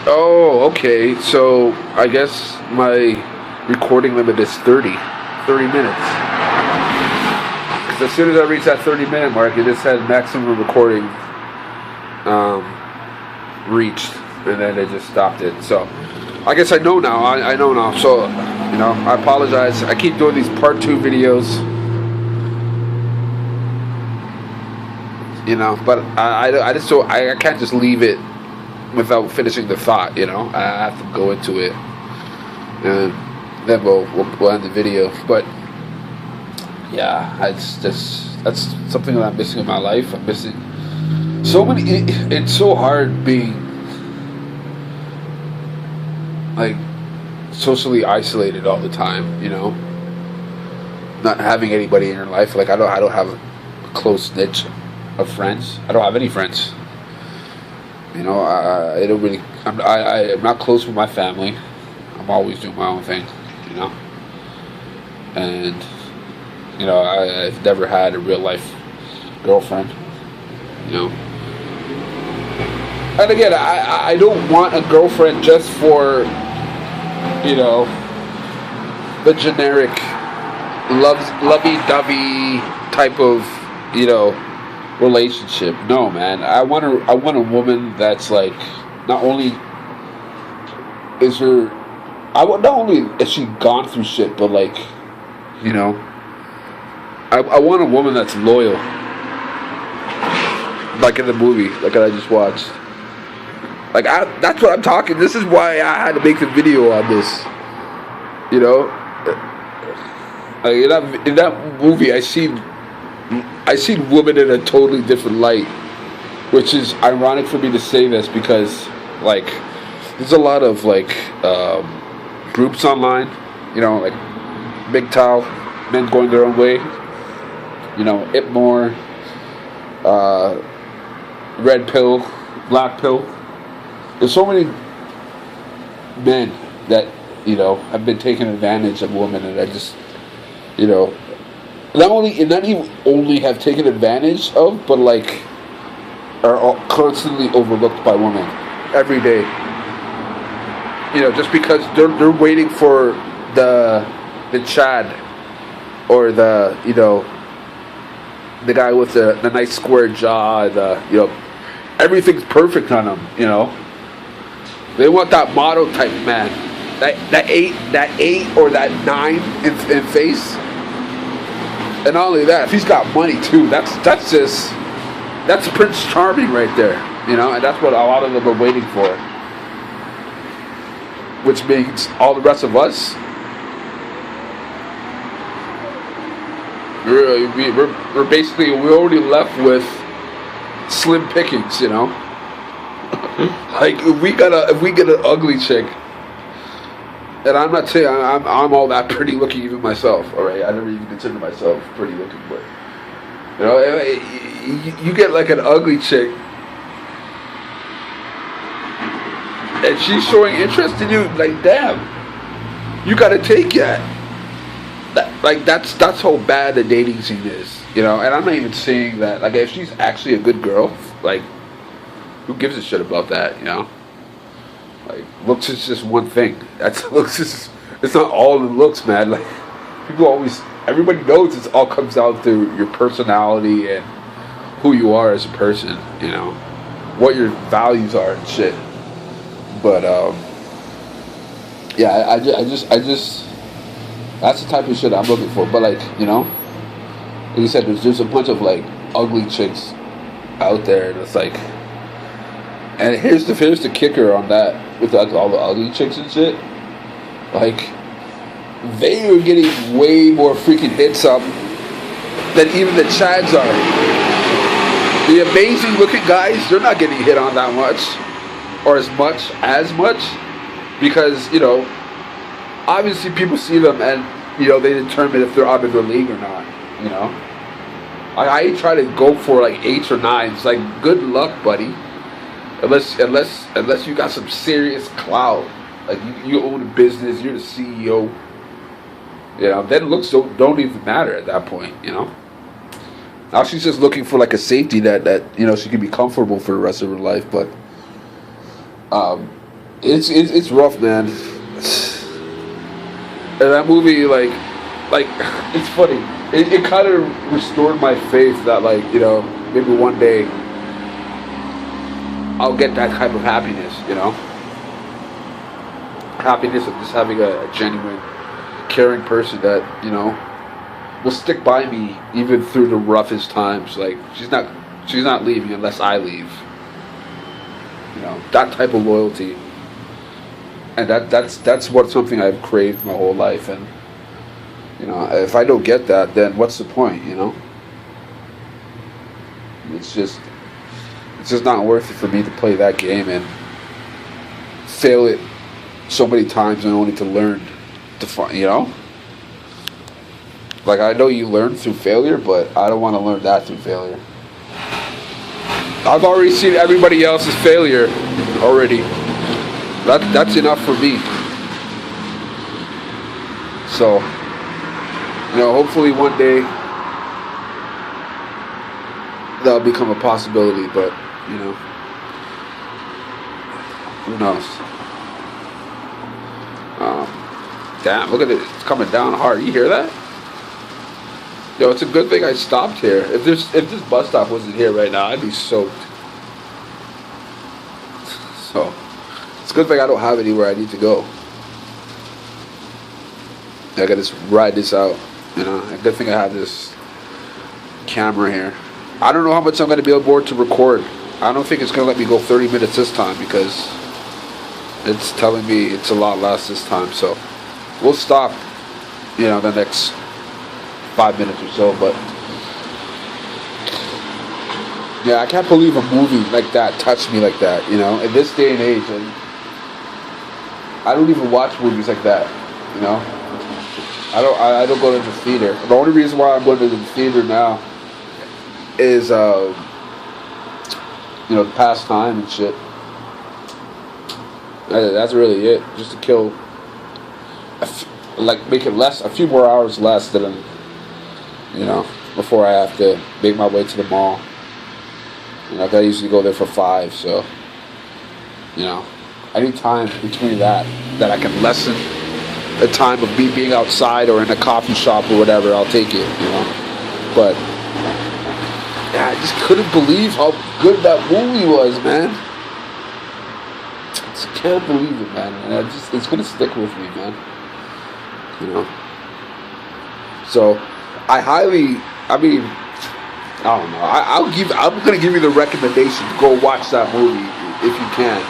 Oh, okay. So I guess my recording limit is 30 minutes. Because as soon as I reach that 30-minute mark, it just said maximum recording um, reached, and then it just stopped it. So I guess I know now. I know now. So I apologize. I keep doing these part two videos. But I just don't. I can't just leave it without finishing the thought. I have to go into it, and then we'll end the video. But yeah, that's something that I'm missing in my life. I'm missing so many. It's so hard being like socially isolated all the time. Not having anybody in your life. Like I don't have a close niche of friends. I don't have any friends. I don't really. I'm not close with my family. I'm always doing my own thing. And I've never had a real life girlfriend. And again, I don't want a girlfriend just for the generic lovey-dovey type of relationship. No, man. I want a woman that's like not only is her not only is she gone through shit, but like I want a woman that's loyal, like in the movie like that I just watched. Like that's what I'm talking. This is why I had to make the video on this. In that movie, I seen women in a totally different light, which is ironic for me to say this because like there's a lot of like groups online, like MGTOW, men going their own way, IPMOR, red pill, black pill. There's so many men that have been taking advantage of women, and I just not even only have taken advantage of, but like are constantly overlooked by women every day. Just because they're waiting for the Chad or the guy with the nice square jaw, everything's perfect on them. They want that model type man, that eight or that 9 in face. And not only that, if he's got money too, that's Prince Charming right there, and that's what a lot of them are waiting for. Which means all the rest of us, we're already left with slim pickings, Like if we get an ugly chick, and I'm not saying I'm all that pretty looking even myself. All right, I never even consider myself pretty looking, but you get like an ugly chick, and she's showing interest in you. Like, damn, you gotta take that. That's how bad the dating scene is, And I'm not even saying that. Like, if she's actually a good girl, like, who gives a shit about that, Like, looks is just one thing. It's not all in looks, man. Like, everybody knows it all comes down to your personality and who you are as a person, what your values are and shit. But, yeah, I just, that's the type of shit I'm looking for. But, like you said, there's a bunch of, like, ugly chicks out there, and it's like, and here's the kicker on that, with all the ugly chicks and shit. Like, they are getting way more freaking hits up than even the Chads are. The amazing looking guys, they're not getting hit on that much, or as much, because obviously people see them and they determine if they're out of their league or not. I try to go for like 8s or 9s. Like, good luck, buddy. Unless you got some serious clout, like you own a business, you're the CEO. Then looks don't even matter at that point. Now she's just looking for like a safety that she can be comfortable for the rest of her life. But It's rough, man. And that movie, like it's funny. It kind of restored my faith that, like, you know, maybe one day I'll get that type of happiness, you know, happiness of just having a genuine, caring person that, you know, will stick by me even through the roughest times. Like, she's not leaving unless I leave. You know, that type of loyalty. And that's what something I've craved my whole life. And, you know, if I don't get that, then what's the point, you know? It's just not worth it for me to play that game and fail it so many times and only to learn to find, you know? Like, I know you learn through failure, but I don't want to learn that through failure. I've already seen everybody else's failure already. That's enough for me. So, you know, hopefully one day that'll become a possibility, but, you know, who knows? Damn, look at it. It's coming down hard. You hear that? Yo, it's a good thing I stopped here. If this bus stop wasn't here right now, I'd be soaked. So, it's a good thing I don't have anywhere I need to go. I gotta just ride this out, you know. A good thing I have this camera here. I don't know how much I'm gonna be able to record. I don't think it's gonna let me go 30 minutes this time because it's telling me it's a lot less this time. So we'll stop, you know, the next 5 minutes or so. But yeah, I can't believe a movie like that touched me like that, you know, in this day and age. And I don't even watch movies like that, you know. I don't go to the theater. The only reason why I'm going to the theater now is you know, the pastime and shit. That's really it. Just to kill, like, make it less, a few more hours less than, you know, before I have to make my way to the mall. You know, I usually go there for 5, so, you know, any time between that I can lessen the time of me being outside or in a coffee shop or whatever, I'll take it, you know. But yeah, I just couldn't believe how good that movie was, man. I just can't believe it, man. And it's gonna stick with me, man. You know. So I mean, I don't know. I'm gonna give you the recommendation to go watch that movie if you can.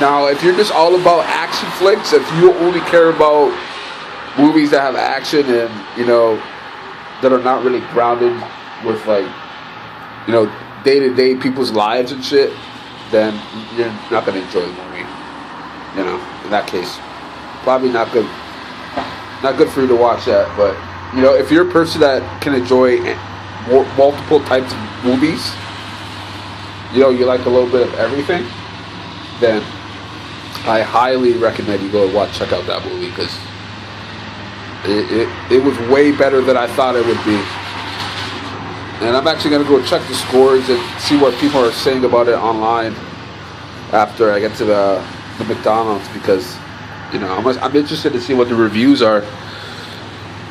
Now, if you're just all about action flicks, if you only care about movies that have action and, you know, that are not really grounded with, like, you know, day-to-day people's lives and shit, then you're not going to enjoy the movie. You know, in that case, probably not good. Not good for you to watch that. But, you know, if you're a person that can enjoy multiple types of movies, you know, you like a little bit of everything, then I highly recommend you go and check out that movie, because it was way better than I thought it would be. And I'm actually going to go check the scores and see what people are saying about it online after I get to the McDonald's, because, you know, I'm interested to see what the reviews are.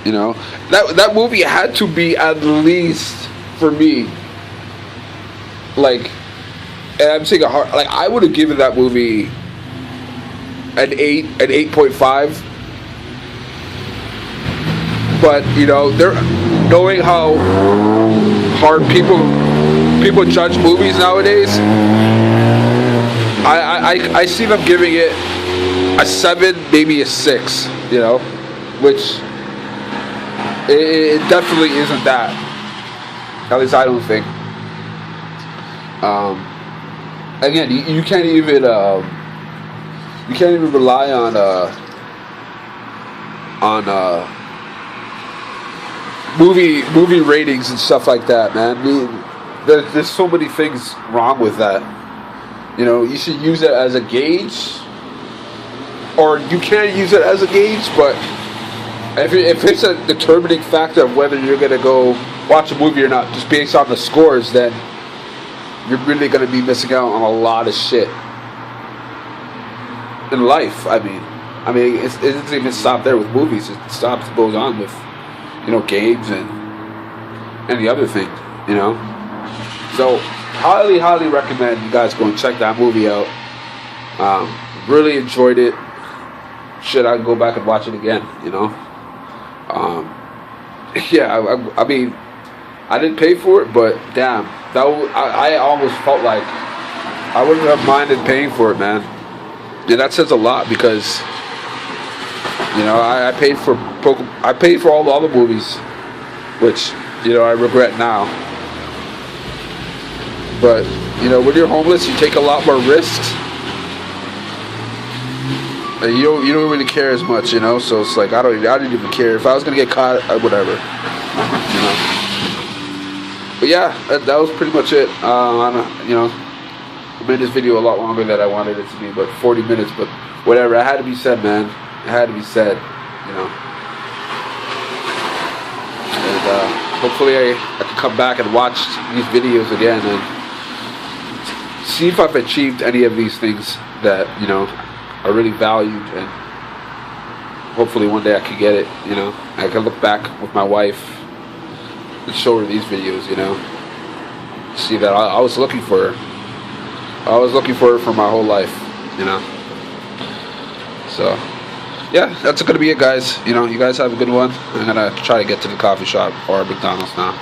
You know, that movie had to be, at least for me, like, and I'm saying like, I would have given that movie an 8.5. But, you know, knowing how hard people judge movies nowadays, I see them giving it a 7, maybe a 6. You know, which it definitely isn't that. At least I don't think. Again, you can't even rely on movie ratings and stuff like that, man. I mean, there's so many things wrong with that. You know, you should use it as a gauge, or you can use it as a gauge, but if it's a determining factor of whether you're gonna go watch a movie or not, just based on the scores, then you're really going to be missing out on a lot of shit in life. I mean, it doesn't even stop there with movies. It goes on with, games and any other thing, So, highly, highly recommend you guys go and check that movie out. Really enjoyed it. Shit, I'd go back and watch it again, Yeah, I mean, I didn't pay for it, but damn, I almost felt like I wouldn't have minded paying for it, man. And that says a lot because, I paid for all the other movies, which, I regret now. But, when you're homeless, you take a lot more risks. And you don't really care as much, So it's like I didn't even care if I was gonna get caught, whatever, But yeah, that was pretty much it. I made this video a lot longer than I wanted it to be, but 40 minutes. But whatever, it had to be said, man. It had to be said, And hopefully I can come back and watch these videos again and see if I've achieved any of these things that are really valued, and hopefully one day I could get it, I can look back with my wife and show her these videos, see that I was looking for her. I was looking for her for my whole life, So, yeah, that's going to be it, guys. You guys have a good one. I'm going to try to get to the coffee shop or McDonald's now.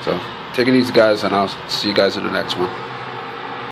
So, take it easy, guys, and I'll see you guys in the next one.